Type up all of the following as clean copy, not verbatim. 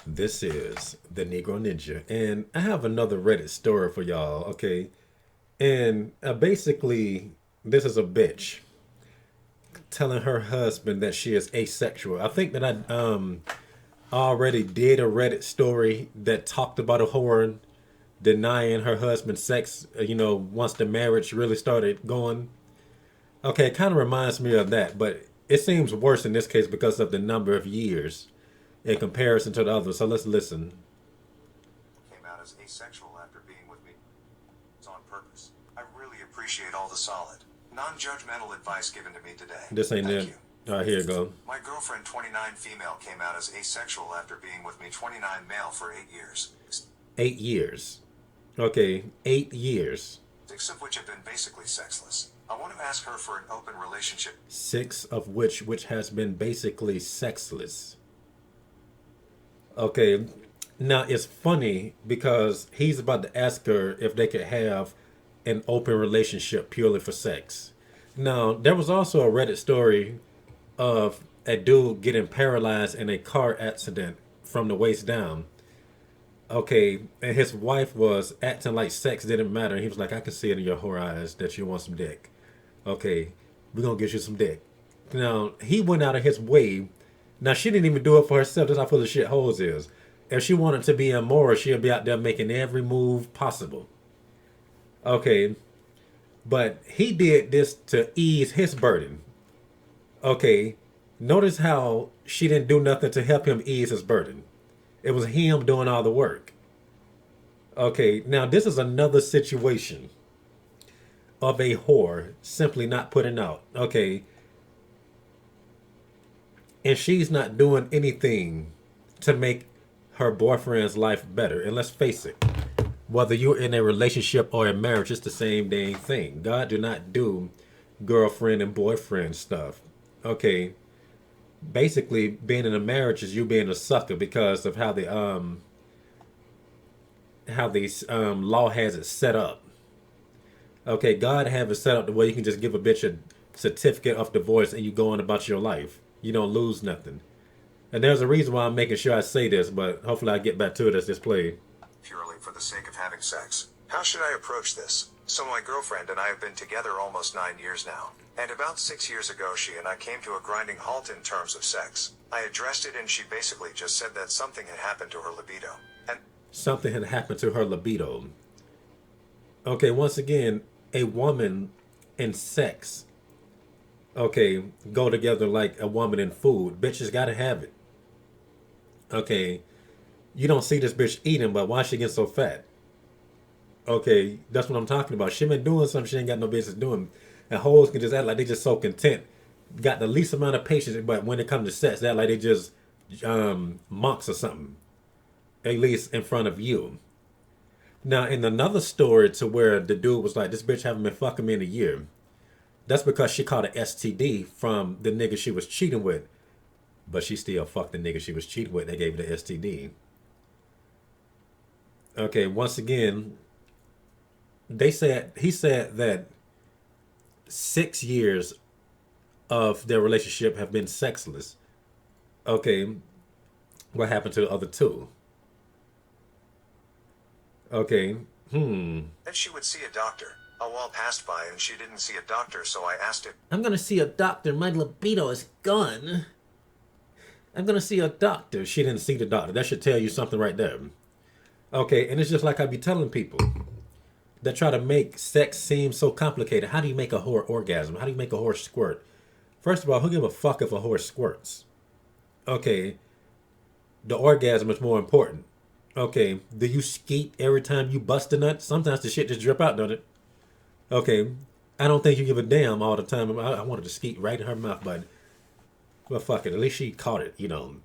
This is the Negro Ninja, and I have another Reddit story for y'all, okay? And basically, this is a bitch telling her husband that she is asexual. I think that I already did a Reddit story that talked about a whore denying her husband sex, once the marriage really started going. Okay, it kind of reminds me of that, but it seems worse in this case because of the number of years in comparison to the others. So let's listen. Came out as asexual after being with me. It's on purpose. I really appreciate all the solid, non-judgmental advice given to me today. This ain't Thank it. you. All right, here you go. My girlfriend, 29 female, came out as asexual after being with me, 29 male, for 8 years. 8 years. Okay, 8 years. 6 of which have been basically sexless. I want to ask her for an open relationship. Six of which has been basically sexless. Okay, now it's funny because he's about to ask her if they could have an open relationship purely for sex. Now, there was also a Reddit story of a dude getting paralyzed in a car accident from the waist down. Okay, and his wife was acting like sex didn't matter. He was like, I can see it in your whore eyes that you want some dick. Okay, we're gonna get you some dick. Now, he went out of his way. Now, she didn't even do it for herself. That's how full of shit hoes is. If she wanted to be immoral, she'd be out there making every move possible. Okay, but he did this to ease his burden. Okay, notice how she didn't do nothing to help him ease his burden. It was him doing all the work. Okay, now this is another situation of a whore simply not putting out. Okay, and she's not doing anything to make her boyfriend's life better. And let's face it, whether you're in a relationship or a marriage, it's the same dang thing. God do not do girlfriend and boyfriend stuff. Okay, basically being in a marriage is you being a sucker because of how the law has it set up. Okay, God have it set up the way you can just give a bitch a certificate of divorce and you go on about your life. You don't lose nothing. And there's a reason why I'm making sure I say this, but hopefully I get back to it as this played. Purely for the sake of having sex. How should I approach this? So my girlfriend and I have been together almost 9 years now. And about 6 years ago she and I came to a grinding halt in terms of sex. I addressed it and she basically just said that something had happened to her libido. And Something had happened to her libido. Okay, once again, a woman and sex, okay, go together like a woman and food. Bitches gotta have it. Okay, you don't see this bitch eating, but why she get so fat? Okay, that's what I'm talking about. She been doing something she ain't got no business doing. And hoes can just act like they just so content. Got the least amount of patience, but when it comes to sex, they act like they just monks or something. At least in front of you. Now, in another story to where the dude was like, this bitch haven't been fucking me in a year. That's because she caught an STD from the nigga she was cheating with. But she still fucked the nigga she was cheating with. They gave her the STD. Okay, once again, he said that 6 years of their relationship have been sexless. Okay, what happened to the other two? Okay, then she would see a doctor. A while passed by and she didn't see a doctor, so I asked if I'm gonna see a doctor. My libido is gone. I'm gonna see a doctor. She didn't see the doctor. That should tell you something right there. Okay, and it's just like I be telling people that try to make sex seem so complicated. How do you make a whore orgasm? How do you make a whore squirt? First of all, who give a fuck if a whore squirts? Okay, the orgasm is more important. Okay, do you skeet every time you bust a nut? Sometimes the shit just drip out, don't it? Okay, I don't think you give a damn all the time. I wanted to skeet right in her mouth, but well, fuck it. At least she caught it. You don't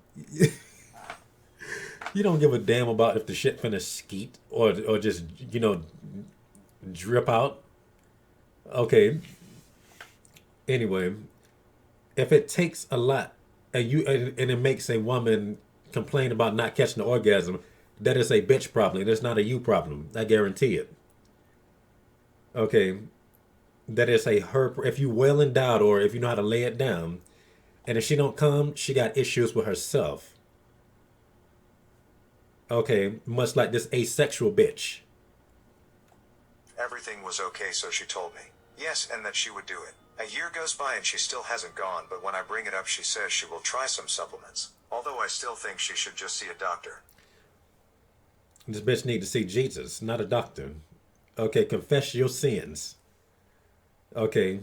give a damn about if the shit finna skeet or just drip out. Okay. Anyway, if it takes a lot and it makes a woman complain about not catching the orgasm, that is a bitch problem. It's not a you problem. I guarantee it. Okay. That is a her. If you well endowed or if you know how to lay it down, and if she don't come, she got issues with herself. Okay, much like this asexual bitch. Everything was okay, so she told me. Yes, and that she would do it. A year goes by and she still hasn't gone, but when I bring it up, she says she will try some supplements. Although I still think she should just see a doctor. This bitch need to see Jesus, not a doctor. Okay, confess your sins. Okay,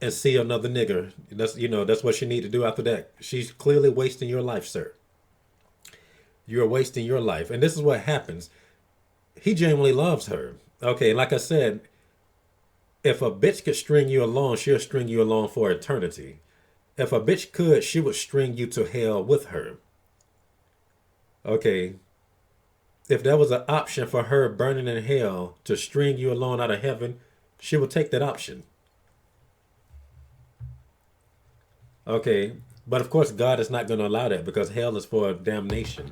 and see another nigger. That's what she need to do after that. She's clearly wasting your life, sir. You're wasting your life. And this is what happens. He genuinely loves her. Okay, like I said, if a bitch could string you along, she'll string you along for eternity. If a bitch could, she would string you to hell with her. Okay. If there was an option for her burning in hell to string you along out of heaven, she would take that option. Okay. But of course, God is not going to allow that because hell is for damnation.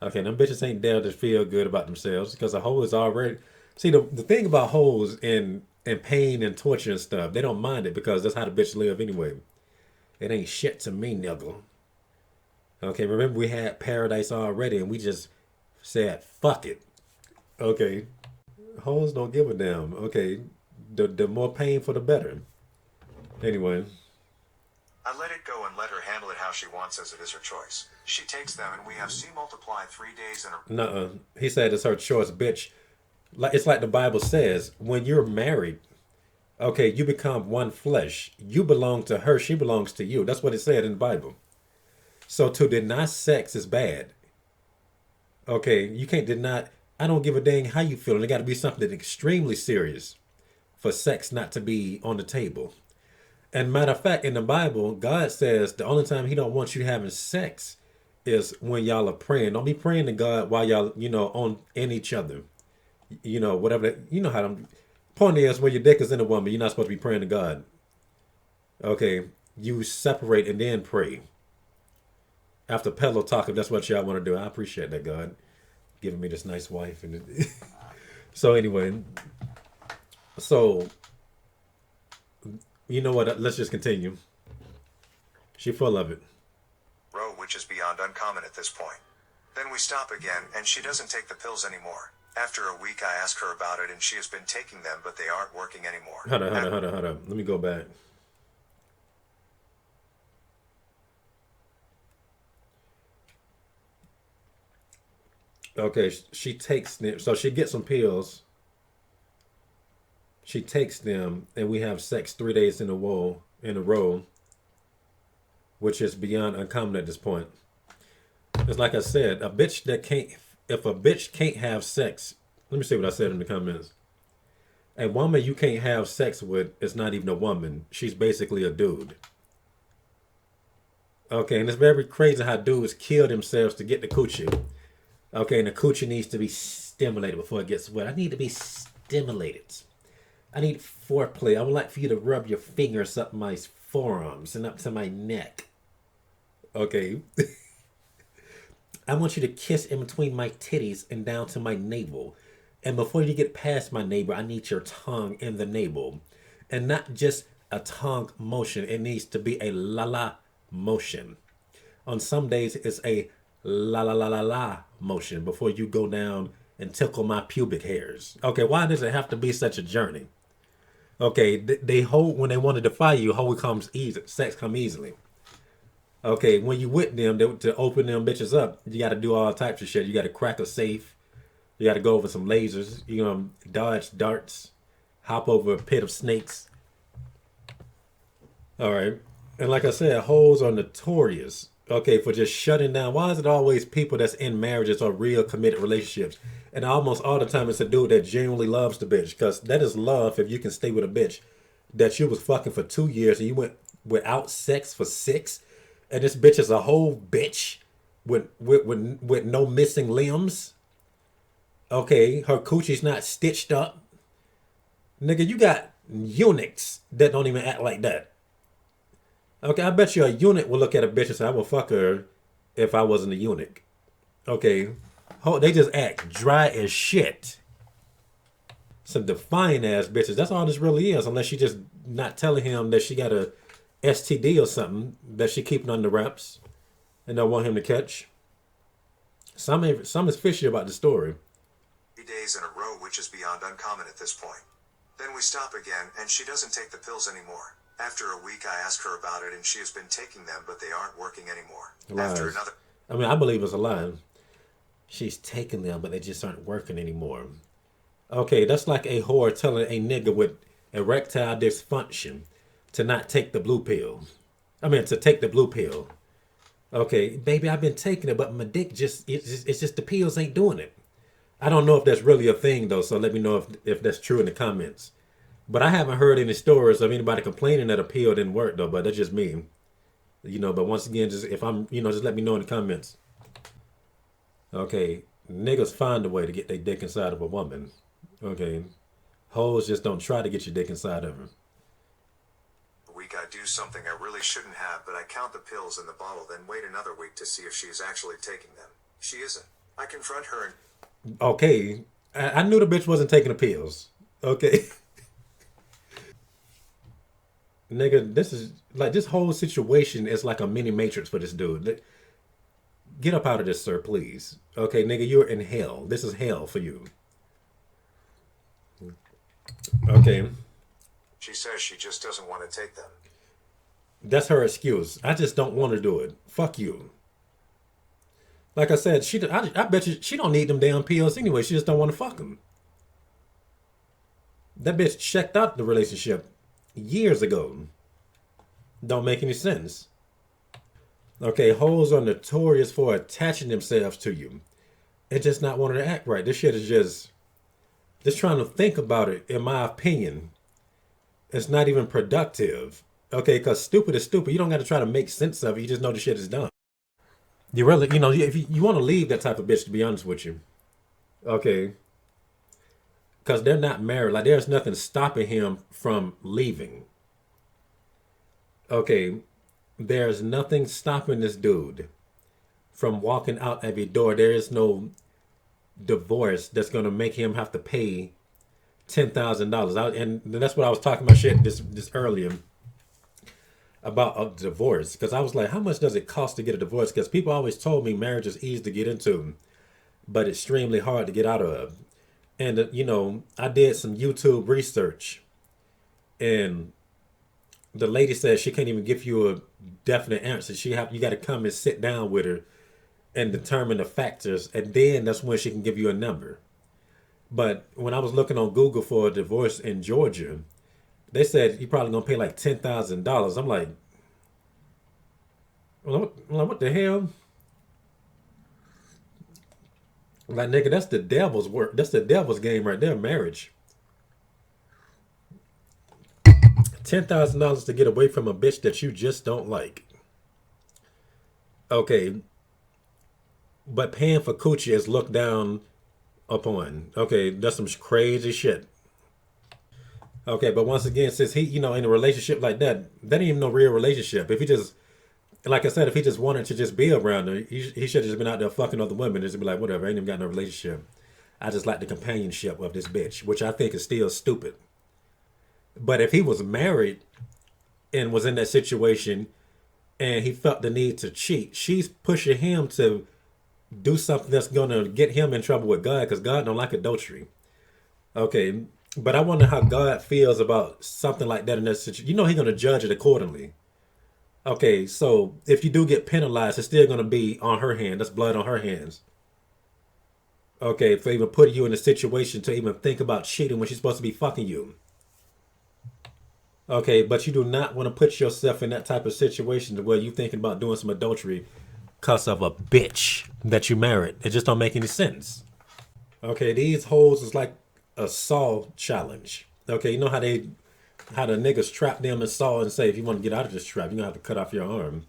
Okay, them bitches ain't there to feel good about themselves because a hoe is already. See, the thing about hoes and pain and torture and stuff, they don't mind it because that's how the bitch live anyway. It ain't shit to me, nigga. Okay, remember we had paradise already and we just said, fuck it. Okay, hoes don't give a damn. Okay, the more painful, the better. Anyway, I let it go and let her handle it how she wants as it is her choice. She takes them and we have C multiply 3 days in a... nuh-uh. He said it's her choice, bitch. Like it's like the Bible says, when you're married, okay, you become one flesh. You belong to her, she belongs to you. That's what it said in the Bible. So to deny sex is bad. Okay, you can't deny. I don't give a dang how you feel. It got to be something extremely serious for sex not to be on the table. And matter of fact, in the Bible, God says the only time He don't want you having sex is when y'all are praying. Don't be praying to God while y'all, on in each other. Whatever. How them. Point is, when your dick is in a woman, you're not supposed to be praying to God. Okay, you separate and then pray. After pillow talk, if that's what y'all want to do, I appreciate that, God, giving me this nice wife. And so anyway, so you know what? Let's just continue. She full of it. Row, which is beyond uncommon at this point. Then we stop again, and she doesn't take the pills anymore. After a week, I ask her about it, and she has been taking them, but they aren't working anymore. Hold on. Let me go back. Okay, she takes them. So she gets some pills. She takes them, and we have sex 3 days in a row, which is beyond uncommon at this point. It's like I said, a bitch that can't. If a bitch can't have sex, let me see what I said in the comments. A woman you can't have sex with is not even a woman. She's basically a dude. Okay, and it's very crazy how dudes kill themselves to get the coochie. Okay, and the coochie needs to be stimulated before it gets wet. I need to be stimulated. I need foreplay. I would like for you to rub your fingers up my forearms and up to my neck. Okay. I want you to kiss in between my titties and down to my navel. And before you get past my navel, I need your tongue in the navel. And not just a tongue motion. It needs to be a la-la motion. On some days, it's a la-la-la-la-la motion before you go down and tickle my pubic hairs. Okay, why does it have to be such a journey? Okay, they hold when they want to defy you, hold comes easy, sex come easily. Okay, when you with them to open them bitches up, you got to do all types of shit. You got to crack a safe. You got to go over some lasers. Dodge darts, hop over a pit of snakes. All right, and like I said, hoes are notorious. Okay, for just shutting down. Why is it always people that's in marriages or real committed relationships? And almost all the time it's a dude that genuinely loves the bitch. Because that is love if you can stay with a bitch that you was fucking for 2 years and you went without sex for 6. And this bitch is a whole bitch with no missing limbs. Okay, her coochie's not stitched up. Nigga, you got eunuchs that don't even act like that. Okay, I bet you a eunuch will look at a bitch and say, I will fuck her if I wasn't a eunuch. Okay, they just act dry as shit. Some defiant ass bitches. That's all this really is, unless she just not telling him that she got a STD or something that she keeping under wraps and don't want him to catch. Some is fishy about the story. 3 days in a row, which is beyond uncommon at this point. Then we stop again, and she doesn't take the pills anymore. After a week, I ask her about it, and she has been taking them, but they aren't working anymore. After Lies. another I mean, I believe it's a lie. She's taking them, but they just aren't working anymore. Okay, that's like a whore telling a nigga with erectile dysfunction to not take the blue pill. I mean, to take the blue pill. Okay, baby, I've been taking it, but my dick it's just the pills ain't doing it. I don't know if that's really a thing though, so let me know if that's true in the comments. But I haven't heard any stories of anybody complaining that a pill didn't work though, but that's just me. But once again, just if I'm, just let me know in the comments. Okay, niggas find a way to get their dick inside of a woman. Okay, hoes just don't try to get your dick inside of her. week, I do something I really shouldn't have, but I count the pills in the bottle, then wait another week to see if she is actually taking them. She isn't. I confront her and Okay, I knew the bitch wasn't taking the pills. Okay, nigga, this is like this whole situation is like a mini matrix for this dude. Get up out of this, sir, please. Okay, nigga, you're in hell. This is hell for you. Okay, she says she just doesn't want to take them. that's her excuse. I just don't want to do it. Fuck you. Like I said, I bet you she don't need them damn pills anyway. She just don't want to fuck them. That bitch checked out the relationship years ago. Don't make any sense. Okay, hoes are notorious for attaching themselves to you and just not wanting to act right. This shit is just trying to think about it. In my opinion, it's not even productive. Okay, because stupid is stupid. You don't got to try to make sense of it. You just know the shit is dumb. You really, if you want to leave that type of bitch, to be honest with you, okay, because they're not married. Like there's nothing stopping him from leaving. Okay, there's nothing stopping this dude from walking out of a door. There is no divorce that's gonna make him have to pay $10,000. And that's what I was talking about shit this earlier about a divorce because I was like, how much does it cost to get a divorce? Because people always told me marriage is easy to get into, but extremely hard to get out of. And I did some YouTube research, and the lady said she can't even give you a definite answer. You got to come and sit down with her and determine the factors, and then that's when she can give you a number. But when I was looking on Google for a divorce in Georgia, they said you probably gonna pay like $10,000. I'm like, well, what the hell? Like nigga, that's the devil's work. That's the devil's game right there. Marriage. $10,000 to get away from a bitch that you just don't like. Okay, but paying for coochie is looked down upon. Okay, that's some crazy shit. Okay, but once again, since he, in a relationship like that, that ain't even no real relationship. If he just, like I said, if he just wanted to just be around her, he should have just been out there fucking other women. Just be like, whatever, I ain't even got no relationship. I just like the companionship of this bitch, which I think is still stupid. But if he was married and was in that situation and he felt the need to cheat, she's pushing him to do something that's gonna get him in trouble with God because God don't like adultery. Okay, but I wonder how God feels about something like that in that situation. He's gonna judge it accordingly. Okay, so if you do get penalized, it's still gonna be on her hand. That's blood on her hands. Okay, for even putting you in a situation to even think about cheating when she's supposed to be fucking you. Okay, but you do not want to put yourself in that type of situation where you thinking about doing some adultery because of a bitch that you married. It just don't make any sense. Okay, these hoes is like a saw challenge. Okay, you know how the niggas trap them in saw and say if you want to get out of this trap, you're gonna have to cut off your arm.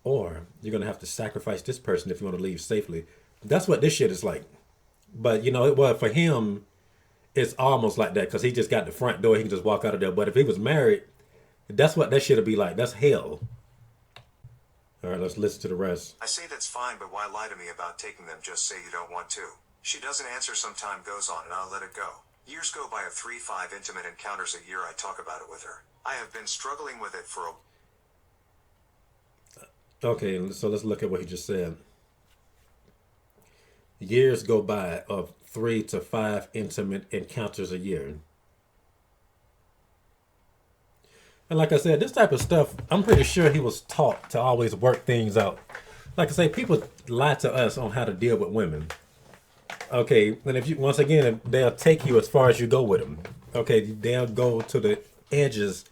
Or you're gonna have to sacrifice this person if you want to leave safely. That's what this shit is like. But for him, it's almost like that because he just got the front door. He can just walk out of there. But if he was married, that's what that shit'll be like. That's hell. All right, let's listen to the rest. I say that's fine, but why lie to me about taking them? Just say you don't want to. She doesn't answer, some time goes on, and I'll let it go. Years go by, of 3-5 intimate encounters a year. I talk about it with her. I have been struggling with it for a Okay, so let's look at what he just said. Years go by of 3 to 5 intimate encounters a year. And like I said, this type of stuff, I'm pretty sure he was taught to always work things out. Like I say, people lie to us on how to deal with women. Okay, and if you once again, they'll take you as far as you go with them. Okay, they'll go to the edges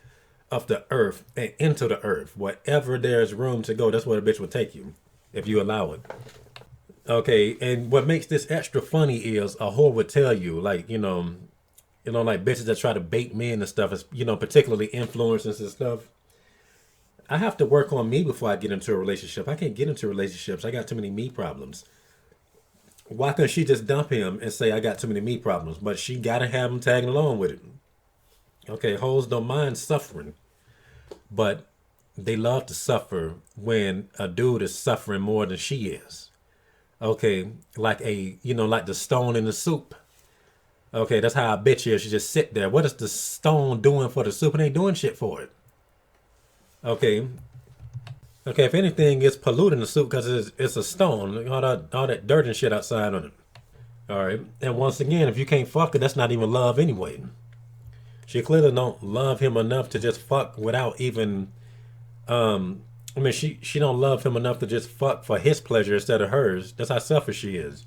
of the earth and into the earth. Wherever there's room to go, that's where a bitch will take you if you allow it. Okay, and what makes this extra funny is a whore would tell you, like, like bitches that try to bait men and stuff, is particularly influencers and stuff. I have to work on me before I get into a relationship. I can't get into relationships. I got too many me problems. Why couldn't she just dump him and say I got too many me problems? But she gotta have him tagging along with it. Okay, hoes don't mind suffering, but they love to suffer when a dude is suffering more than she is. Okay, like the stone in the soup. Okay, that's how a bitch is. She just sit there. What is the stone doing for the soup? It ain't doing shit for it. Okay, okay. If anything, it's polluting the soup because it's a stone. All that dirt and shit outside on it. All right, and once again, if you can't fuck it, that's not even love anyway. She clearly don't love him enough to just fuck without even. I mean, she don't love him enough to just fuck for his pleasure instead of hers. That's how selfish she is.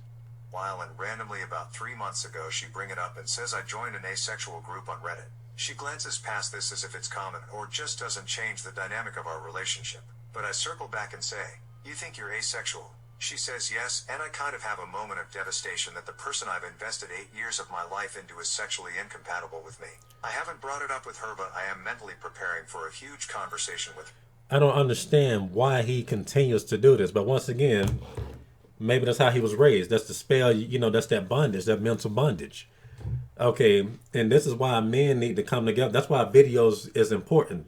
While and randomly about 3 months ago she bring it up and says I joined an asexual group on Reddit. She glances past this as if it's common or just doesn't change the dynamic of our relationship. But I circle back and say, you think you're asexual? She says yes, and I kind of have a moment of devastation that the person I've invested 8 years of my life into is sexually incompatible with me. I haven't brought it up with her, but I am mentally preparing for a huge conversation with her. I don't understand why he continues to do this, but once again, maybe that's how he was raised. That's the spell, that's that bondage, that mental bondage. Okay, and this is why men need to come together. That's why videos is important,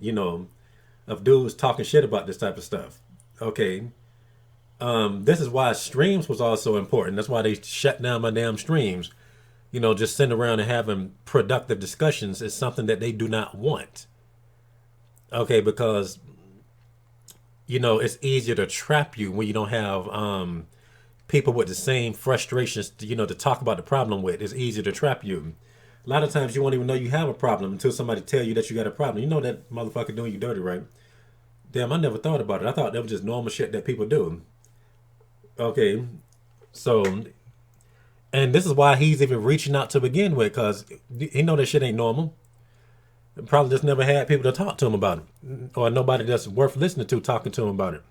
of dudes talking shit about this type of stuff. Okay, this is why streams was also important. That's why they shut down my damn streams. Just sitting around and having productive discussions is something that they do not want. Okay, because it's easier to trap you when you don't have people with the same frustrations, to talk about the problem with. It's easier to trap you. A lot of times you won't even know you have a problem until somebody tell you that you got a problem. You know that motherfucker doing you dirty, right? Damn, I never thought about it. I thought that was just normal shit that people do. Okay, so, and this is why he's even reaching out to begin with, because he know that shit ain't normal. Probably just never had people to talk to him about it, or nobody that's worth listening to talking to him about it.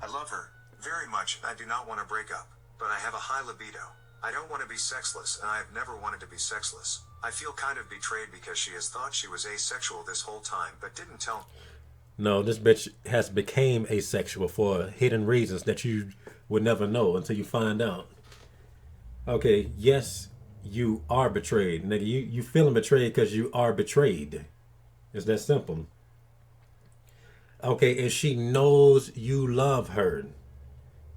I love her very much. I do not want to break up, but I have a high libido. I don't want to be sexless, and I have never wanted to be sexless. I feel kind of betrayed because she has thought she was asexual this whole time, but didn't tell me. No, this bitch has became asexual for hidden reasons that you would never know until you find out. Okay, yes, you are betrayed, nigga. You feeling betrayed because you are betrayed. It's that simple. Okay, and she knows you love her,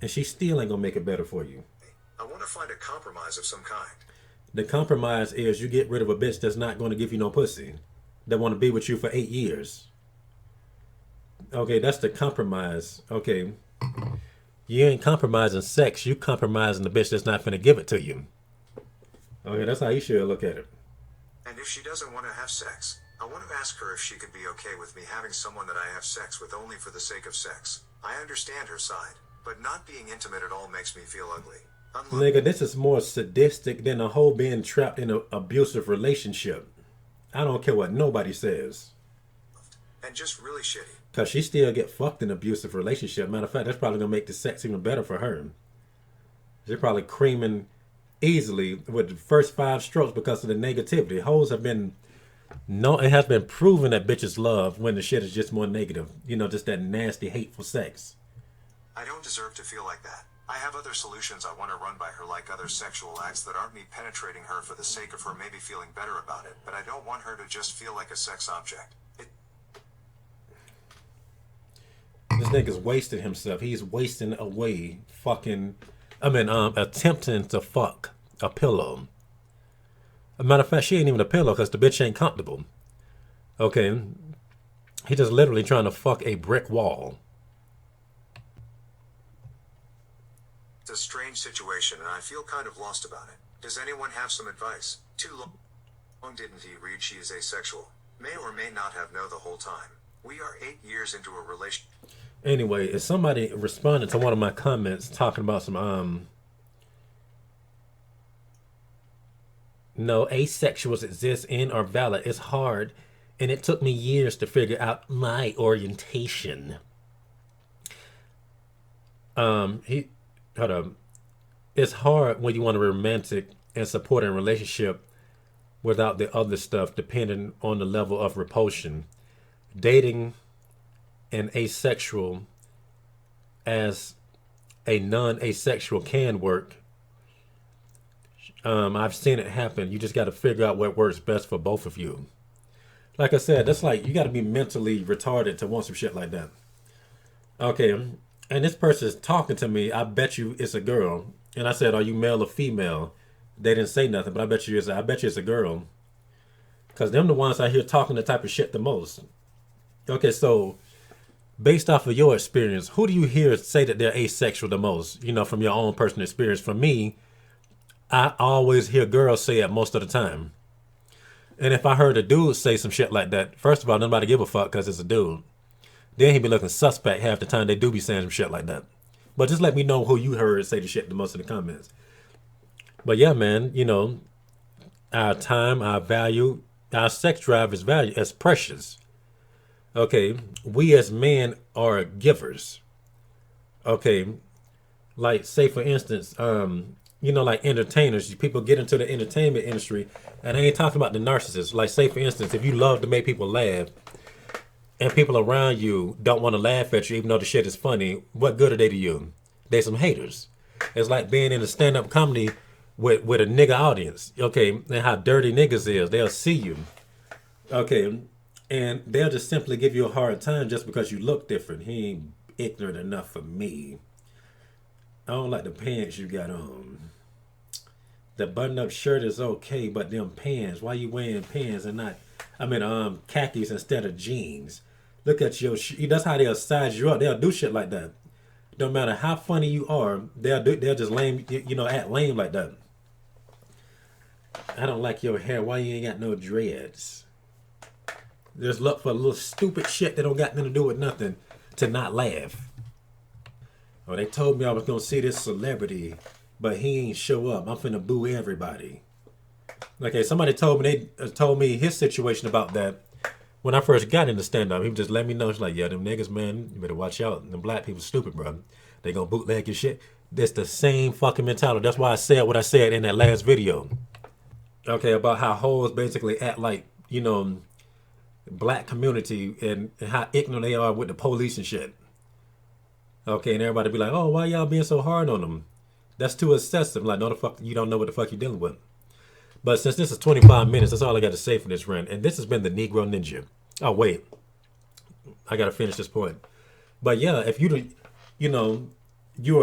and she still ain't gonna make it better for you. I want to find a compromise of some kind. The compromise is you get rid of a bitch that's not going to give you no pussy, that want to be with you for 8 years. Okay, that's the compromise. Okay, you ain't compromising sex. You compromising the bitch that's not gonna give it to you. Okay, that's how you should look at it. And if she doesn't want to have sex, I want to ask her if she could be okay with me having someone that I have sex with only for the sake of sex. I understand her side, but not being intimate at all makes me feel ugly. Nigga, this is more sadistic than a whole being trapped in an abusive relationship. I don't care what nobody says. And just really shitty. Cause she still get fucked in an abusive relationship. Matter of fact, that's probably gonna make the sex even better for her. She's probably creaming easily with the first 5 strokes because of the negativity. Hoes have been no, it has been proven that bitches love when the shit is just more negative. Just that nasty, hateful sex. I don't deserve to feel like that. I have other solutions I want to run by her, like other sexual acts that aren't me penetrating her for the sake of her maybe feeling better about it, but I don't want her to just feel like a sex object. This nigga's wasting himself. He's wasting away attempting to fuck a pillow. A matter of fact, she ain't even a pillow because the bitch ain't comfortable. Okay. He just literally trying to fuck a brick wall. It's a strange situation and I feel kind of lost about it. Does anyone have some advice? Too long didn't he read she is asexual? May or may not have known the whole time. We are 8 years into a relationship. Anyway, if somebody responded to one of my comments talking about some no, asexuals exist and are valid. It's hard, and it took me years to figure out my orientation. He hold up. It's hard when you want a romantic and supporting relationship without the other stuff, depending on the level of repulsion. Dating an asexual as a non-asexual can work. I've seen it happen. You just got to figure out what works best for both of you. Like I said, that's like you got to be mentally retarded to want some shit like that. Okay, and this person is talking to me. I bet you it's a girl. And I said, "Are you male or female?" They didn't say nothing, but I bet you it's. I bet you it's a girl. Cause them the ones I hear talking the type of shit the most. Okay, so based off of your experience, who do you hear say that they're asexual the most? You know, from your own personal experience. For me, I always hear girls say it most of the time. And if I heard a dude say some shit like that, first of all, nobody give a fuck because it's a dude. Then he be looking suspect half the time they do be saying some shit like that. But just let me know who you heard say the shit the most in the comments. But yeah, man, you know, our time, our value, our sex drive is value as precious. Okay, we as men are givers. Okay, like say for instance, you know, like entertainers, people get into the entertainment industry, and I ain't talking about the narcissists. Like say for instance, if you love to make people laugh, and people around you don't want to laugh at you, even though the shit is funny, what good are they to you? They some haters. It's like being in a stand-up comedy with a nigga audience. Okay, and how dirty niggas is, they'll see you. Okay, and they'll just simply give you a hard time just because you look different. He ain't ignorant enough for me. I don't like the pants you got on. The button-up shirt is okay, but them pants, why you wearing pants and not, khakis instead of jeans? Look at your, that's how they'll size you up. They'll do shit like that. No matter how funny you are, they'll just lame, act lame like that. I don't like your hair. Why you ain't got no dreads? Just look for a little stupid shit that don't got nothing to do with nothing to not laugh. Oh, they told me I was gonna see this celebrity, but he ain't show up. I'm finna boo everybody. Okay, somebody told me his situation about that when I first got into stand up. He just let me know. It's like, yeah, them niggas, man, you better watch out. Them black people stupid, bro. They gonna bootleg your shit. That's the same fucking mentality. That's why I said what I said in that last video. Okay, about how hoes basically act like, black community and how ignorant they are with the police and shit. Okay, and everybody be like, oh, why y'all being so hard on them? That's too excessive. Like, no, the fuck, you don't know what the fuck you're dealing with. But since this is 25 minutes, that's all I got to say for this rant. And this has been the Negro Ninja. Oh, wait. I got to finish this point. But yeah, if you're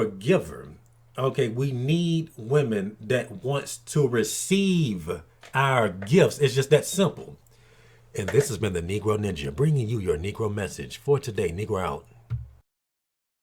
a giver. Okay, we need women that wants to receive our gifts. It's just that simple. And this has been the Negro Ninja, bringing you your Negro message for today. Negro out.